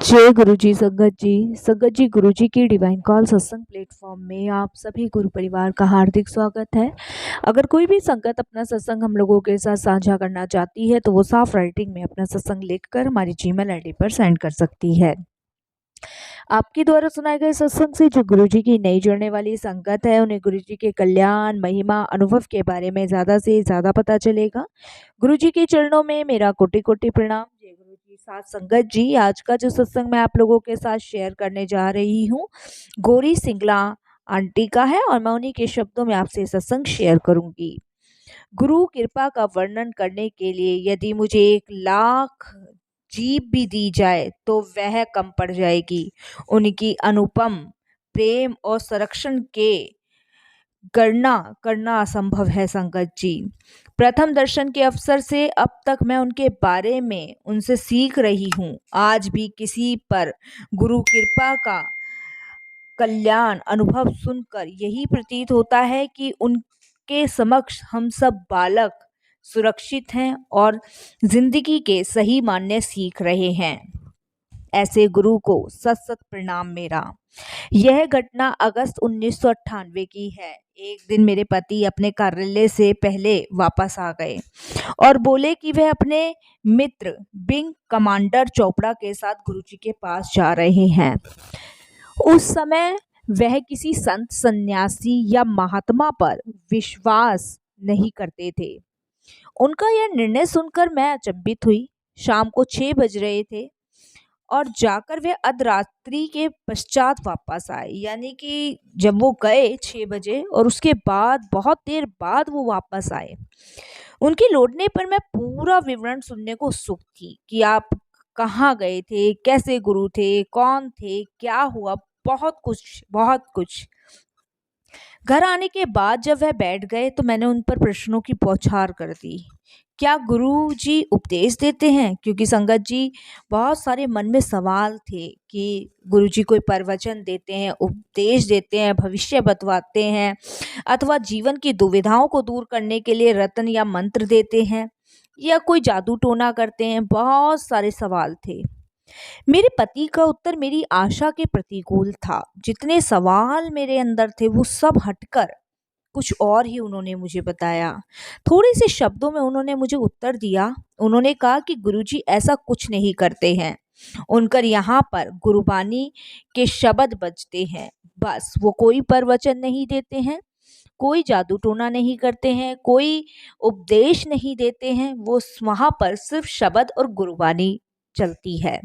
जय गुरु जी। संगत जी गुरु जी की डिवाइन कॉल सत्संग प्लेटफॉर्म में आप सभी गुरु परिवार का हार्दिक स्वागत है। अगर कोई भी संगत अपना सत्संग हम लोगों के साथ साझा करना चाहती है तो वो साफ राइटिंग में अपना सत्संग लिखकर हमारी जीमेल आईडी पर सेंड कर सकती है। आपके द्वारा सुनाए गए सत्संग से जो गुरु जी की नई जुड़ने वाली संगत है उन्हें गुरु जी के कल्याण, महिमा, अनुभव के बारे में ज़्यादा से ज़्यादा पता चलेगा। गुरु जी के चरणों में मेरा कोटि कोटि प्रणाम। जय गुरु जी। साथ संगत जी, आज का जो सत्संग मैं आप लोगों के साथ शेयर करने जा रही हूँ गौरी सिंगला आंटी का है और मैं उन्हीं के शब्दों में आपसे सत्संग शेयर करूंगी। गुरु कृपा का वर्णन करने के लिए यदि मुझे 1,00,000 जीभ भी दी जाए तो वह कम पड़ जाएगी। उनकी अनुपम प्रेम और संरक्षण के गणना करना असंभव है संगत जी। प्रथम दर्शन के अवसर से अब तक मैं उनके बारे में उनसे सीख रही हूँ। आज भी किसी पर गुरु कृपा का कल्याण अनुभव सुनकर यही प्रतीत होता है कि उनके समक्ष हम सब बालक सुरक्षित हैं और जिंदगी के सही मान्य सीख रहे हैं। ऐसे गुरु को सत सत प्रणाम मेरा। यह घटना अगस्त 1998 की है। एक दिन मेरे पति अपने कार्यालय से पहले वापस आ गए और बोले कि वह अपने मित्र विंग कमांडर चोपड़ा के साथ गुरुजी के पास जा रहे हैं। उस समय वह किसी संत, सन्यासी या महात्मा पर विश्वास नहीं करते थे। उनका यह निर्णय सुनकर मैं अचंभित हुई। शाम को 6 बज रहे थे और जाकर वे अर्धरात्रि के पश्चात वापस आए, यानी कि जब वो गए 6 बजे और उसके बाद बहुत देर बाद वो वापस आए। उनके लौटने पर मैं पूरा विवरण सुनने को उत्सुक थी कि आप कहाँ गए थे, कैसे गुरु थे, कौन थे, क्या हुआ, बहुत कुछ बहुत कुछ। घर आने के बाद जब वह बैठ गए तो मैंने उन पर प्रश्नों की बौछार कर दी। क्या गुरु जी उपदेश देते हैं? क्योंकि संगत जी बहुत सारे मन में सवाल थे कि गुरु जी कोई प्रवचन देते हैं, उपदेश देते हैं, भविष्य बतवाते हैं अथवा जीवन की दुविधाओं को दूर करने के लिए रत्न या मंत्र देते हैं या कोई जादू टोना करते हैं। बहुत सारे सवाल थे। मेरे पति का उत्तर मेरी आशा के प्रतिकूल था। जितने सवाल मेरे अंदर थे वो सब हटकर कुछ और ही उन्होंने मुझे बताया। थोड़े से शब्दों में उन्होंने मुझे उत्तर दिया। उन्होंने कहा कि गुरुजी ऐसा कुछ नहीं करते हैं। उनकर यहाँ पर गुरुबानी के शब्द बजते हैं, बस। वो कोई प्रवचन नहीं देते हैं, कोई जादू टोना नहीं करते हैं, कोई उपदेश नहीं देते हैं। वो वहाँ पर सिर्फ शब्द और गुरुबानी चलती है।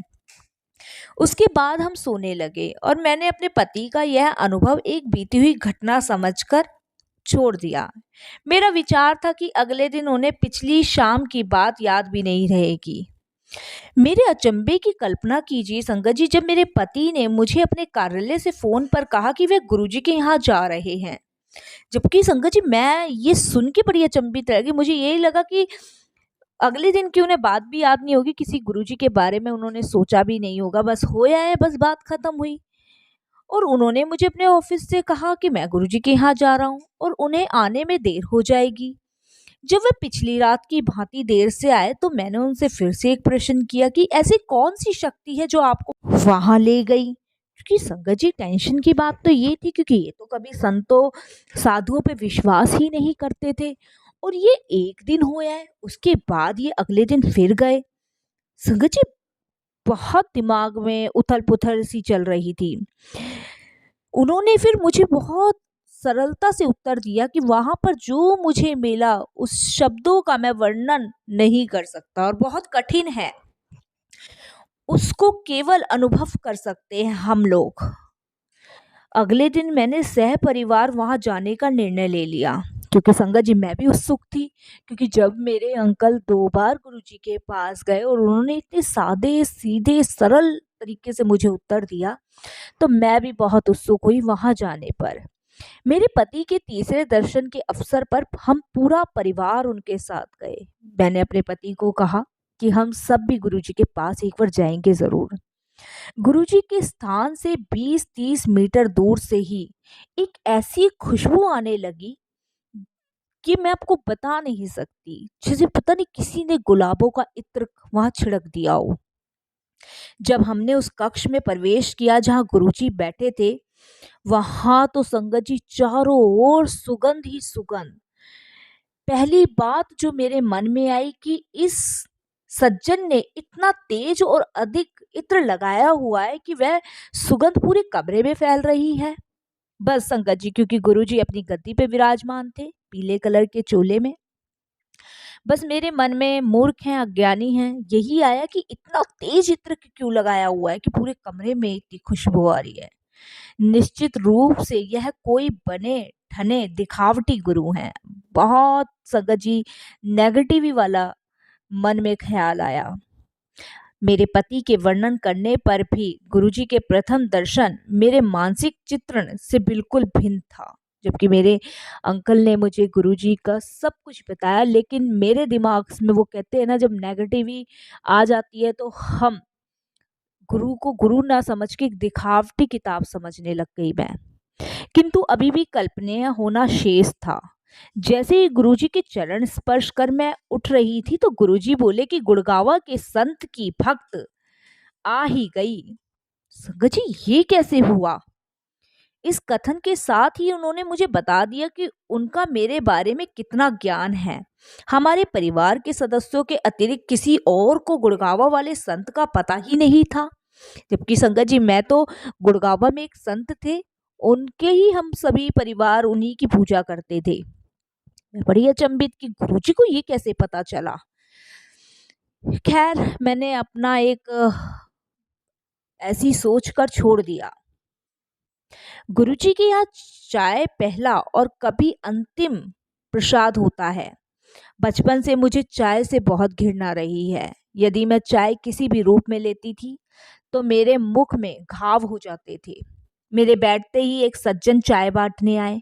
उसके बाद हम सोने लगे और मैंने अपने पति का यह अनुभव एक बीती हुई घटना समझकर छोड़ दिया। मेरा विचार था कि अगले दिन उन्हें पिछली शाम की बात याद भी नहीं रहेगी। मेरे अचंभे की कल्पना कीजिए संगत जी, जब मेरे पति ने मुझे अपने कार्यालय से फोन पर कहा कि वे गुरुजी के यहाँ जा रहे हैं। जबकि संगत जी मैं ये सुन के बड़ी अचंभित रह गई। मुझे यही लगा कि अगले दिन की उन्हें बात भी याद नहीं होगी, किसी गुरुजी के बारे में उन्होंने सोचा भी नहीं होगा, बस होया है, बस बात खत्म हुई। और उन्होंने मुझे अपने ऑफिस से कहा कि मैं गुरुजी के यहाँ जा रहा हूँ और उन्हें आने में देर हो जाएगी। जब वे पिछली रात की भांति देर से आए तो मैंने उनसे फिर से एक प्रश्न किया कि ऐसी कौन सी शक्ति है जो आपको वहां ले गई। क्योंकि संगत जी टेंशन की बात तो ये थी, क्योंकि ये तो कभी संतों साधुओं पे विश्वास ही नहीं करते थे और ये एक दिन हुआ है, उसके बाद ये अगले दिन फिर गए। संगत जी बहुत दिमाग में उथल पुथल सी चल रही थी। उन्होंने फिर मुझे बहुत सरलता से उत्तर दिया कि वहां पर जो मुझे मिला उस शब्दों का मैं वर्णन नहीं कर सकता और बहुत कठिन है। उसको केवल अनुभव कर सकते हैं हम लोग। अगले दिन मैंने सह परिवार वहां जाने का निर्णय ले लिया, क्योंकि संगत जी मैं भी उत्सुक थी। क्योंकि जब मेरे अंकल 2 बार गुरुजी के पास गए और उन्होंने इतने सादे सीधे सरल तरीके से मुझे उत्तर दिया तो मैं भी बहुत उत्सुक हुई वहां जाने पर। मेरे पति के तीसरे दर्शन के अवसर पर हम पूरा परिवार उनके साथ गए। मैंने अपने पति को कहा कि हम सब भी गुरुजी के पास एक बार जाएंगे जरूर। गुरुजी के स्थान से 20-30 मीटर दूर से ही एक ऐसी खुशबू आने लगी कि मैं आपको बता नहीं सकती, जैसे पता नहीं किसी ने गुलाबों का इत्र वहां छिड़क दिया हो। जब हमने उस कक्ष में प्रवेश किया जहाँ गुरुजी बैठे थे, वहां तो संगत जी चारों ओर सुगंध ही सुगंध। पहली बात जो मेरे मन में आई कि इस सज्जन ने इतना तेज और अधिक इत्र लगाया हुआ है कि वह सुगंध पूरे कमरे में फैल रही है। बस संगत जी, क्योंकि गुरुजी अपनी गद्दी पे विराजमान थे पीले कलर के चोले में, बस मेरे मन में मूर्ख हैं, अज्ञानी हैं, यही आया कि इतना तेज इत्र क्यों लगाया हुआ है कि पूरे कमरे में इतनी खुशबू आ रही है। निश्चित रूप से यह कोई बने ठने दिखावटी गुरु हैं। बहुत संगत जी नेगेटिव वाला मन में ख्याल आया। मेरे पति के वर्णन करने पर भी गुरुजी के प्रथम दर्शन मेरे मानसिक चित्रण से बिल्कुल भिन्न था। जबकि मेरे अंकल ने मुझे गुरुजी का सब कुछ बताया, लेकिन मेरे दिमाग में वो कहते हैं ना, जब नेगेटिविटी आ जाती है तो हम गुरु को गुरु ना समझ के एक दिखावटी किताब समझने लग गई मैं। किंतु अभी भी कल्पनीय होना शेष था। जैसे ही गुरुजी के चरण स्पर्श कर मैं उठ रही थी तो गुरुजी बोले कि गुड़गावा के संत की भक्त आ ही गई। संगत जी, ये कैसे हुआ? इस कथन के साथ ही उन्होंने मुझे बता दिया कि उनका मेरे बारे में कितना ज्ञान है। हमारे परिवार के सदस्यों के अतिरिक्त किसी और को गुड़गावा वाले संत का पता ही नहीं था। जबकि संगत जी, मैं तो गुड़गावा में एक संत थे, उनके ही हम सभी परिवार उन्हीं की पूजा करते थे। मैं बड़ी अचंभित कि गुरुजी को ये कैसे पता चला। खैर, मैंने अपना एक ऐसी सोच कर छोड़ दिया। गुरुजी के यहाँ चाय पहला और कभी अंतिम प्रसाद होता है। बचपन से मुझे चाय से बहुत घृणा रही है। यदि मैं चाय किसी भी रूप में लेती थी तो मेरे मुख में घाव हो जाते थे। मेरे बैठते ही एक सज्जन चाय बांटने आए।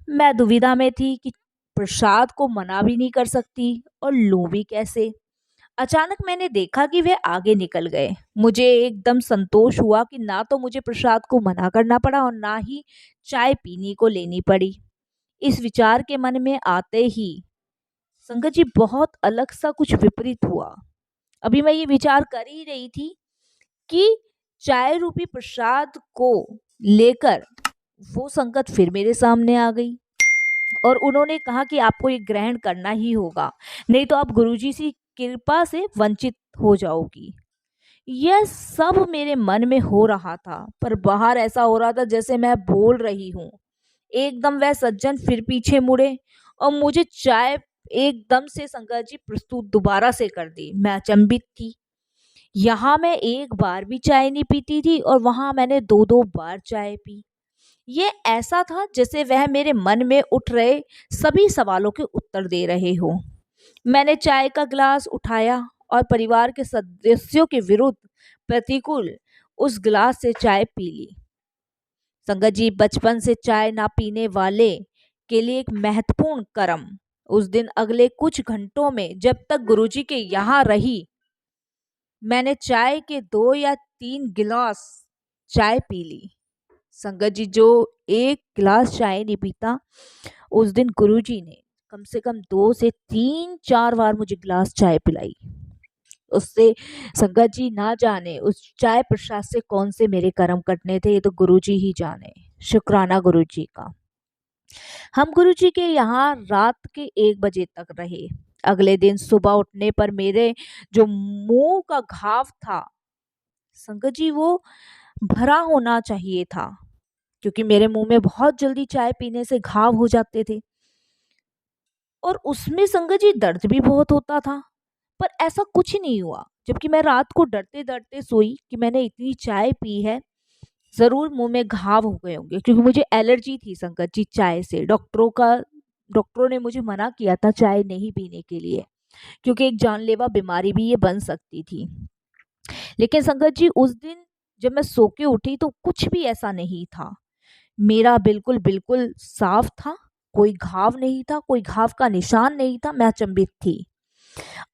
मैं दुविधा में थी कि प्रसाद को मना भी नहीं कर सकती और लूं भी कैसे। अचानक मैंने देखा कि वे आगे निकल गए। मुझे एकदम संतोष हुआ कि ना तो मुझे प्रसाद को मना करना पड़ा और ना ही चाय पीनी को लेनी पड़ी। इस विचार के मन में आते ही संगत जी बहुत अलग सा कुछ विपरीत हुआ। अभी मैं ये विचार कर ही रही थी कि चाय रूपी प्रसाद को लेकर वो संगत फिर मेरे सामने आ गई और उन्होंने कहा कि आपको ये ग्रहण करना ही होगा, नहीं तो आप गुरुजी की कृपा से वंचित हो जाओगी। यह सब मेरे मन में हो रहा था, पर बाहर ऐसा हो रहा था जैसे मैं बोल रही हूँ। एकदम वह सज्जन फिर पीछे मुड़े और मुझे चाय एकदम से संगत जी प्रस्तुत दोबारा से कर दी। मैं अचंभित थी। यहाँ मैं एक बार भी चाय नहीं पीती थी और वहां मैंने दो दो बार चाय पी। ये ऐसा था जैसे वह मेरे मन में उठ रहे सभी सवालों के उत्तर दे रहे हो। मैंने चाय का गिलास उठाया और परिवार के सदस्यों के विरुद्ध प्रतिकूल उस गिलास से चाय पी ली। संगत जी, बचपन से चाय ना पीने वाले के लिए एक महत्वपूर्ण कर्म। उस दिन अगले कुछ घंटों में जब तक गुरुजी के यहाँ रही, मैंने चाय के 2 या 3 गिलास चाय पी ली। संगत जी, जो एक गिलास चाय नहीं पीता, उस दिन गुरुजी ने कम से कम 2 से 3 4 बार मुझे गिलास चाय पिलाई। उससे संगत जी ना जाने उस चाय प्रसाद से कौन से मेरे कर्म कटने थे, ये तो गुरुजी ही जाने। शुक्राना गुरुजी का। हम गुरुजी के यहाँ रात के 1 बजे तक रहे। अगले दिन सुबह उठने पर मेरे जो मुंह का घाव था संगत जी, वो भरा होना चाहिए था, क्योंकि मेरे मुंह में बहुत जल्दी चाय पीने से घाव हो जाते थे और उसमें संगत जी दर्द भी बहुत होता था। पर ऐसा कुछ नहीं हुआ। जबकि मैं रात को डरते डरते सोई कि मैंने इतनी चाय पी है, जरूर मुंह में घाव हो गए होंगे, क्योंकि मुझे एलर्जी थी संगत जी चाय से। डॉक्टरों ने मुझे मना किया था चाय नहीं पीने के लिए, क्योंकि एक जानलेवा बीमारी भी ये बन सकती थी। लेकिन संगत जी, उस दिन जब मैं सो के उठी तो कुछ भी ऐसा नहीं था। मेरा बिल्कुल बिल्कुल साफ था, कोई घाव नहीं था, कोई घाव का निशान नहीं था। मैं अचंभित थी।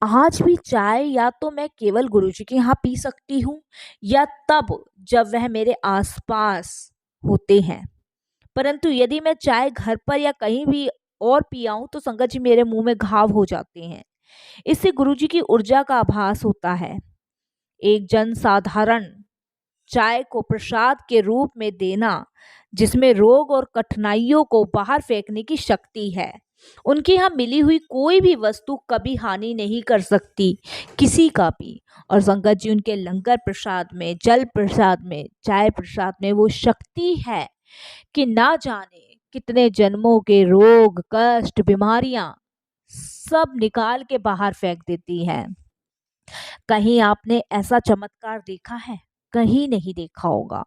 आज भी चाय या तो मैं केवल गुरुजी के यहाँ पी सकती हूँ या तब जब वह मेरे आसपास होते हैं, परंतु यदि मैं चाय घर पर या कहीं भी और पी आऊं तो संगत जी मेरे मुंह में घाव हो जाते हैं। इससे गुरुजी की ऊर्जा का आभास होता है। एक जनसाधारण चाय को प्रसाद के रूप में देना, जिसमें रोग और कठिनाइयों को बाहर फेंकने की शक्ति है। उनकी यहाँ मिली हुई कोई भी वस्तु कभी हानि नहीं कर सकती किसी का भी। और संगत जी, उनके लंगर प्रसाद में, जल प्रसाद में, चाय प्रसाद में वो शक्ति है कि ना जाने कितने जन्मों के रोग, कष्ट, बीमारियां सब निकाल के बाहर फेंक देती है। कहीं आपने ऐसा चमत्कार देखा है? कहीं नहीं देखा होगा।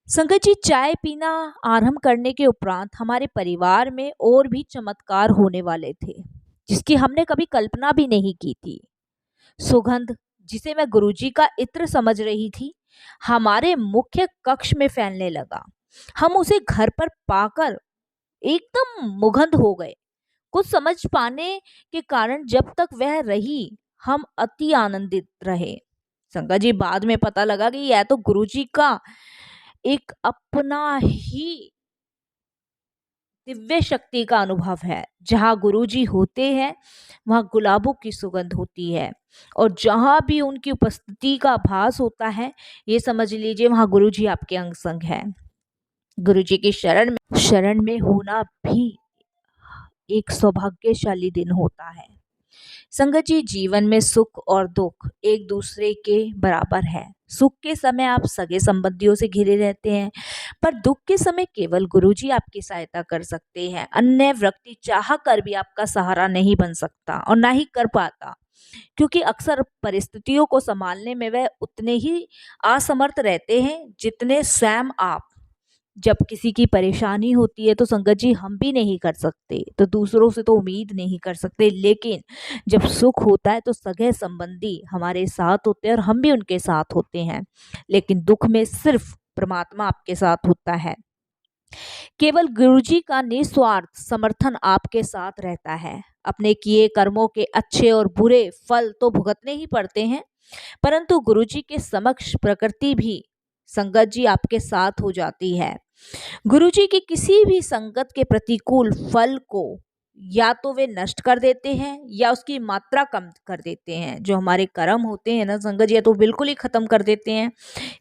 संगत जी, चाय पीना आरंभ करने के उपरांत हमारे परिवार में और भी चमत्कार होने वाले थे, जिसकी हमने कभी कल्पना भी नहीं की थी। सुगंध, जिसे मैं गुरुजी का इत्र समझ रही थी, हमारे मुख्य कक्ष में फैलने लगा। हम उसे घर पर पाकर एकदम मुग्ध हो गए। कुछ समझ पाने के कारण जब तक वह रही, हम अति आनंदित रहे। संगत जी, बाद में पता लगा कि यह तो गुरुजी का एक अपना ही दिव्य शक्ति का अनुभव है। जहाँ गुरुजी होते हैं वहाँ गुलाबों की सुगंध होती है, और जहाँ भी उनकी उपस्थिति का आभास होता है, ये समझ लीजिए वहाँ गुरुजी आपके अंग संग है। गुरुजी की शरण में होना भी एक सौभाग्यशाली दिन होता है। संगत जी, जीवन में सुख और दुख एक दूसरे के बराबर है। सुख के समय आप सगे संबंधियों से घिरे रहते हैं, पर दुख के समय केवल गुरुजी आपकी सहायता कर सकते हैं। अन्य व्यक्ति चाह कर भी आपका सहारा नहीं बन सकता और ना ही कर पाता, क्योंकि अक्सर परिस्थितियों को संभालने में वह उतने ही असमर्थ रहते हैं जितने स्वयं आप। जब किसी की परेशानी होती है तो संगत जी, हम भी नहीं कर सकते, तो दूसरों से तो उम्मीद नहीं कर सकते, लेकिन जब सुख होता है तो सगे संबंधी हमारे साथ होते हैं और हम भी उनके साथ होते हैं। लेकिन दुख में सिर्फ परमात्मा आपके साथ होता है। केवल गुरुजी का निस्वार्थ समर्थन आपके साथ रहता है। अपने किए कर्मों के अच्छे और बुरे फल तो भुगतने ही पड़ते हैं, परंतु गुरुजी के समक्ष प्रकृति भी संगत जी आपके साथ हो जाती है। गुरुजी की किसी भी संगत के प्रतिकूल फल को या तो वे नष्ट कर देते हैं या उसकी मात्रा कम कर देते हैं। जो हमारे कर्म होते हैं ना संगत जी, या तो बिल्कुल ही खत्म कर देते हैं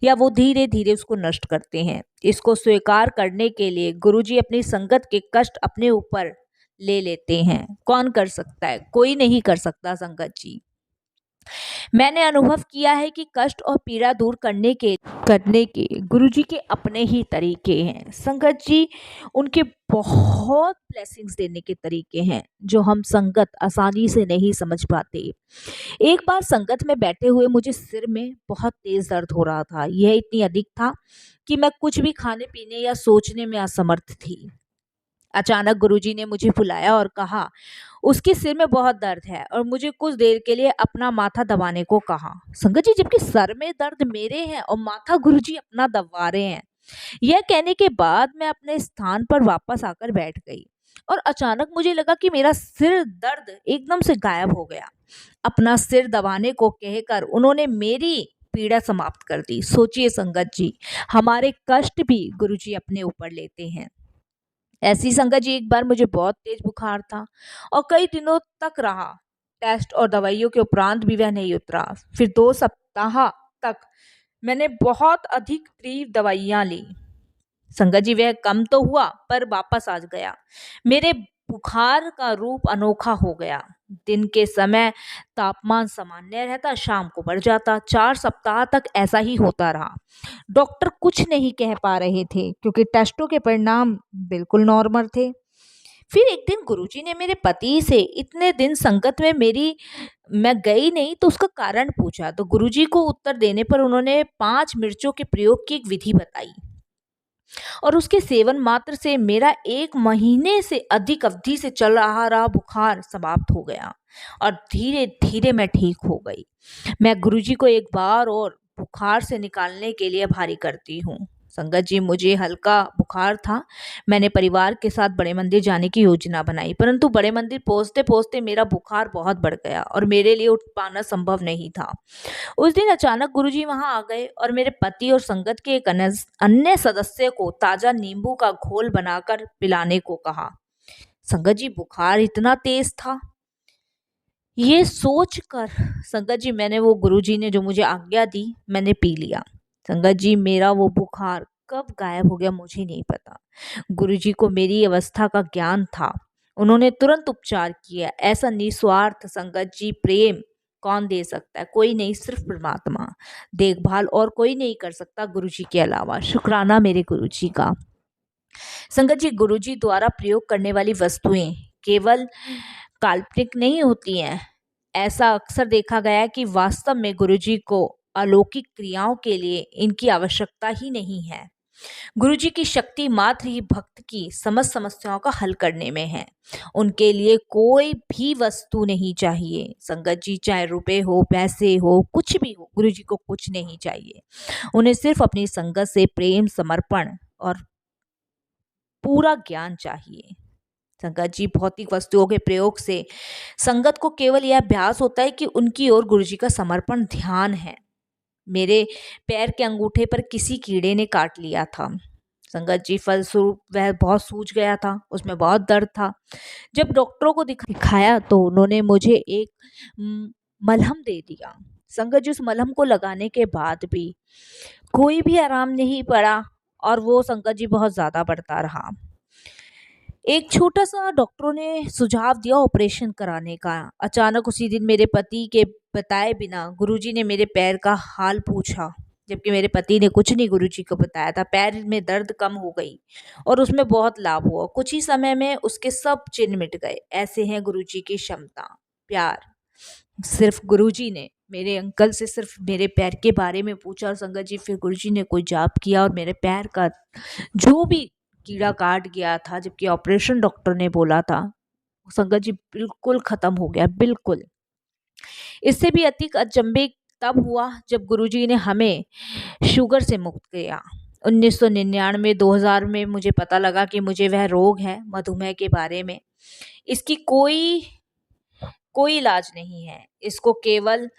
या वो धीरे धीरे उसको नष्ट करते हैं। इसको स्वीकार करने के लिए गुरुजी अपनी संगत के कष्ट अपने ऊपर ले लेते हैं। कौन कर सकता है? कोई नहीं कर सकता संगत जी। मैंने अनुभव किया है कि कष्ट और पीड़ा दूर करने के गुरुजी के अपने ही तरीके हैं। संगत जी, उनके बहुत ब्लेसिंग्स देने के तरीके हैं जो हम संगत आसानी से नहीं समझ पाते। एक बार संगत में बैठे हुए मुझे सिर में बहुत तेज दर्द हो रहा था। यह इतनी अधिक था कि मैं कुछ भी खाने पीने या सोचने में असमर्थ थी। अचानक गुरुजी ने मुझे बुलाया और कहा, उसके सिर में बहुत दर्द है, और मुझे कुछ देर के लिए अपना माथा दबाने को कहा। संगत जी, जबकि सर में दर्द मेरे हैं और माथा गुरुजी अपना दबा रहे हैं। यह कहने के बाद मैं अपने स्थान पर वापस आकर बैठ गई, और अचानक मुझे लगा कि मेरा सिर दर्द एकदम से गायब हो गया। अपना सिर दबाने को कहकर उन्होंने मेरी पीड़ा समाप्त कर दी। सोचिए संगत जी, हमारे कष्ट भी गुरुजी अपने ऊपर लेते हैं। ऐसी संगत जी, एक बार मुझे बहुत तेज बुखार था और कई दिनों तक रहा। टेस्ट और दवाइयों के उपरांत भी वह नहीं उतरा। फिर 2 सप्ताह तक मैंने बहुत अधिक तीव्र दवाइयां ली। संगत जी, वह कम तो हुआ पर वापस आ गया। मेरे बुखार का रूप अनोखा हो गया। दिन के समय तापमान सामान्य रहता, शाम को बढ़ जाता। 4 सप्ताह तक ऐसा ही होता रहा। डॉक्टर कुछ नहीं कह पा रहे थे क्योंकि टेस्टों के परिणाम बिल्कुल नॉर्मल थे। फिर एक दिन गुरुजी ने मेरे पति से इतने दिन संगत में मैं गई नहीं तो उसका कारण पूछा, तो गुरुजी को उत्तर देने पर उन्होंने 5 मिर्चों के प्रयोग की एक विधि बताई, और उसके सेवन मात्र से मेरा 1 महीने से अधिक अवधि से चल रहा बुखार समाप्त हो गया और धीरे धीरे मैं ठीक हो गई। मैं गुरुजी को एक बार और बुखार से निकालने के लिए आभारी करती हूँ। संगत जी, मुझे हल्का बुखार था। मैंने परिवार के साथ बड़े मंदिर जाने की योजना बनाई, परंतु बड़े मंदिर पहुंचते पहुंचते मेरा बुखार बहुत बढ़ गया और मेरे लिए उठ पाना संभव नहीं था। उस दिन अचानक गुरुजी वहां आ गए और मेरे पति और संगत के एक अन्य सदस्य को ताजा नींबू का घोल बनाकर पिलाने को कहा। संगत जी, बुखार इतना तेज था ये सोच कर संगत जी मैंने वो गुरुजी ने जो मुझे आज्ञा दी मैंने पी लिया। संगत जी मेरा वो बुखार कब गायब हो गया मुझे नहीं पता। गुरुजी को मेरी अवस्था का ज्ञान था। उन्होंने तुरंत उपचार किया। ऐसा निस्वार्थ संगत जी प्रेम कौन दे सकता है? कोई नहीं, सिर्फ परमात्मा। देखभाल और कोई नहीं कर सकता गुरुजी के अलावा। शुक्राना मेरे गुरुजी का। संगत जी गुरुजी द्वारा प्रयोग करने वाली वस्तुएं केवल काल्पनिक नहीं होती हैं। ऐसा अक्सर देखा गया है कि वास्तव में गुरुजी को अलौकिक क्रियाओं के लिए इनकी आवश्यकता ही नहीं है। गुरुजी की शक्ति मात्र ही भक्त की समस्त समस्याओं का हल करने में है। उनके लिए कोई भी वस्तु नहीं चाहिए। संगत जी चाहे रुपए हो, पैसे हो, कुछ भी हो, गुरुजी को कुछ नहीं चाहिए। उन्हें सिर्फ अपनी संगत से प्रेम, समर्पण और पूरा ज्ञान चाहिए। संगत जी भौतिक वस्तुओं के प्रयोग से संगत को केवल यह अभ्यास होता है कि उनकी ओर गुरुजी का समर्पण ध्यान है। मेरे पैर के अंगूठे पर किसी कीड़े ने काट लिया था। संगत जी फलस्वरूप वह बहुत सूज गया था, उसमें बहुत दर्द था। जब डॉक्टरों को दिखाया तो उन्होंने मुझे एक मलहम दे दिया। संगत जी उस मलहम को लगाने के बाद भी कोई भी आराम नहीं पड़ा और वो संगत जी बहुत ज्यादा बढ़ता रहा। एक छोटा सा डॉक्टरों ने सुझाव दिया ऑपरेशन कराने का। अचानक उसी दिन मेरे पति के बताए बिना गुरुजी ने मेरे पैर का हाल पूछा, जबकि मेरे पति ने कुछ नहीं गुरुजी को बताया था। पैर में दर्द कम हो गई और उसमें बहुत लाभ हुआ। कुछ ही समय में उसके सब चिन्ह मिट गए। ऐसे हैं गुरुजी की क्षमता, प्यार। सिर्फ गुरुजी ने मेरे अंकल से सिर्फ मेरे पैर के बारे में पूछा और संगत जी फिर गुरुजी ने कोई जाप किया और मेरे पैर का जो भी कीड़ा काट गया था, जबकि ऑपरेशन डॉक्टर ने बोला था, संगत जी बिल्कुल खत्म हो गया, बिल्कुल। इससे भी अधिक अचंभे तब हुआ जब गुरुजी ने हमें शुगर से मुक्त किया। 1999 2000 में मुझे पता लगा कि मुझे वह रोग है, मधुमेह के बारे में। इसकी कोई कोई इलाज नहीं है। इसको केवल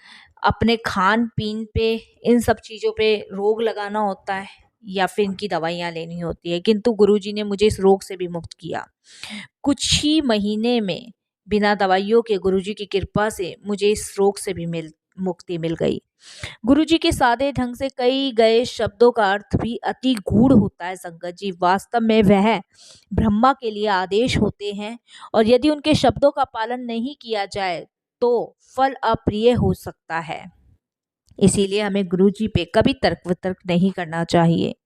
अपने खान पीन पे, इन सब चीज़ों पे रोक लगाना होता है या फिर इनकी दवाइयाँ लेनी होती है। किंतु गुरुजी ने मुझे इस रोग से भी मुक्त किया। कुछ ही महीने में बिना दवाइयों के गुरुजी की कृपा से मुझे इस रोग से भी मुक्ति मिल गई। गुरुजी के सादे ढंग से कई गए शब्दों का अर्थ भी अति गूढ़ होता है। संगत जी वास्तव में वह ब्रह्मा के लिए आदेश होते हैं और यदि उनके शब्दों का पालन नहीं किया जाए तो फल अप्रिय हो सकता है। इसीलिए हमें गुरुजी पे कभी तर्क वितर्क नहीं करना चाहिए।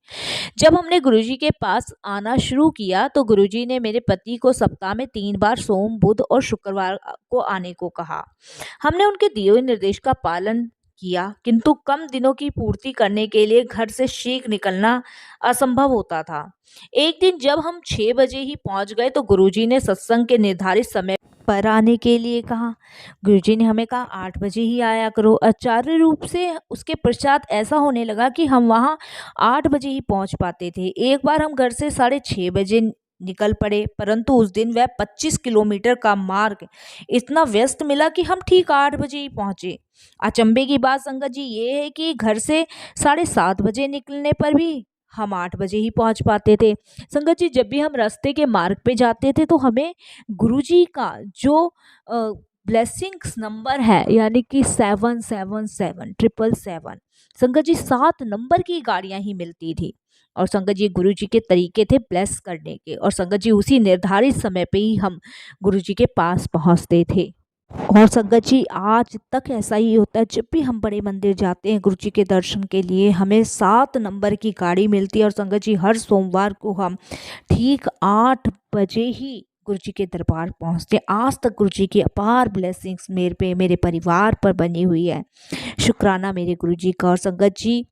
जब हमने गुरुजी के पास आना शुरू किया तो गुरुजी ने मेरे पति को सप्ताह में 3 बार सोम, बुध और शुक्रवार को आने को कहा। हमने उनके दिए हुए निर्देश का पालन किया, किंतु कम दिनों की पूर्ति करने के लिए घर से शीघ्र निकलना असंभव होता था। एक दिन जब हम 6 बजे ही पहुंच गए तो गुरुजी ने सत्संग के निर्धारित समय पर आने के लिए कहा। गुरुजी ने हमें कहा 8 बजे ही आया करो। अचार्य रूप से उसके पश्चात ऐसा होने लगा कि हम वहाँ 8 बजे ही पहुँच पाते थे। एक बार हम घर से 6:30 बजे निकल पड़े, परंतु उस दिन वह 25 किलोमीटर का मार्ग इतना व्यस्त मिला कि हम ठीक 8 बजे ही पहुँचे। अचंभे की बात संगत जी ये है कि घर से 7:30 बजे निकलने पर भी हम 8 बजे ही पहुंच पाते थे। संगत जी जब भी हम रास्ते के मार्ग पे जाते थे तो हमें गुरुजी का जो ब्लेसिंग्स नंबर है यानी कि 777 संगत जी 7 नंबर की गाड़ियां ही मिलती थी। और संगत जी गुरुजी के तरीके थे ब्लेस करने के और संगत जी उसी निर्धारित समय पे ही हम गुरुजी के पास पहुंचते थे। और संगत जी आज तक ऐसा ही होता है, जब भी हम बड़े मंदिर जाते हैं गुरुजी के दर्शन के लिए हमें 7 नंबर की गाड़ी मिलती है। और संगत जी हर सोमवार को हम ठीक 8 बजे ही गुरुजी के दरबार पहुंचते हैं। आज तक गुरुजी की अपार ब्लेसिंग्स मेरे पे, मेरे परिवार पर बनी हुई है। शुक्राना मेरे गुरुजी का। और संगत जी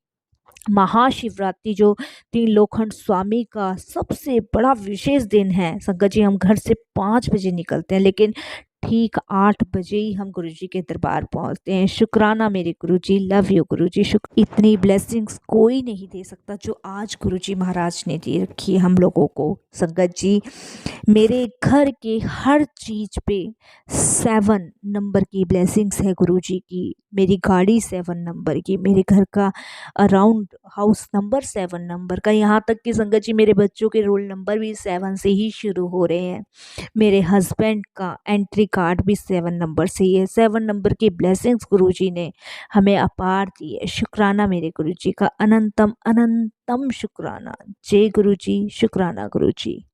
महाशिवरात्रि जो 3 लोखंड स्वामी का सबसे बड़ा विशेष दिन है। संगत जी हम घर से 5 बजे निकलते हैं लेकिन ठीक 8 बजे ही हम गुरुजी के दरबार पहुंचते हैं। शुक्राना मेरे गुरुजी, लव यू गुरुजी। इतनी ब्लेसिंग्स कोई नहीं दे सकता जो आज गुरुजी महाराज ने दी रखी है हम लोगों को। संगत जी मेरे घर के हर चीज पे 7 नंबर की ब्लेसिंग्स है गुरुजी की। मेरी गाड़ी 7 नंबर की, मेरे घर का अराउंड हाउस नंबर 7 नंबर का, यहाँ तक कि संगत जी मेरे बच्चों के रोल नंबर भी 7 से ही शुरू हो रहे हैं। मेरे हस्बैंड का एंट्री कार्ड भी 7 नंबर से ही है। 7 नंबर की ब्लेसिंग्स गुरुजी ने हमें अपार दी है। शुक्राना मेरे गुरुजी का, अनंतम अनंतम शुक्राना। जय गुरुजी, शुक्राना गुरुजी।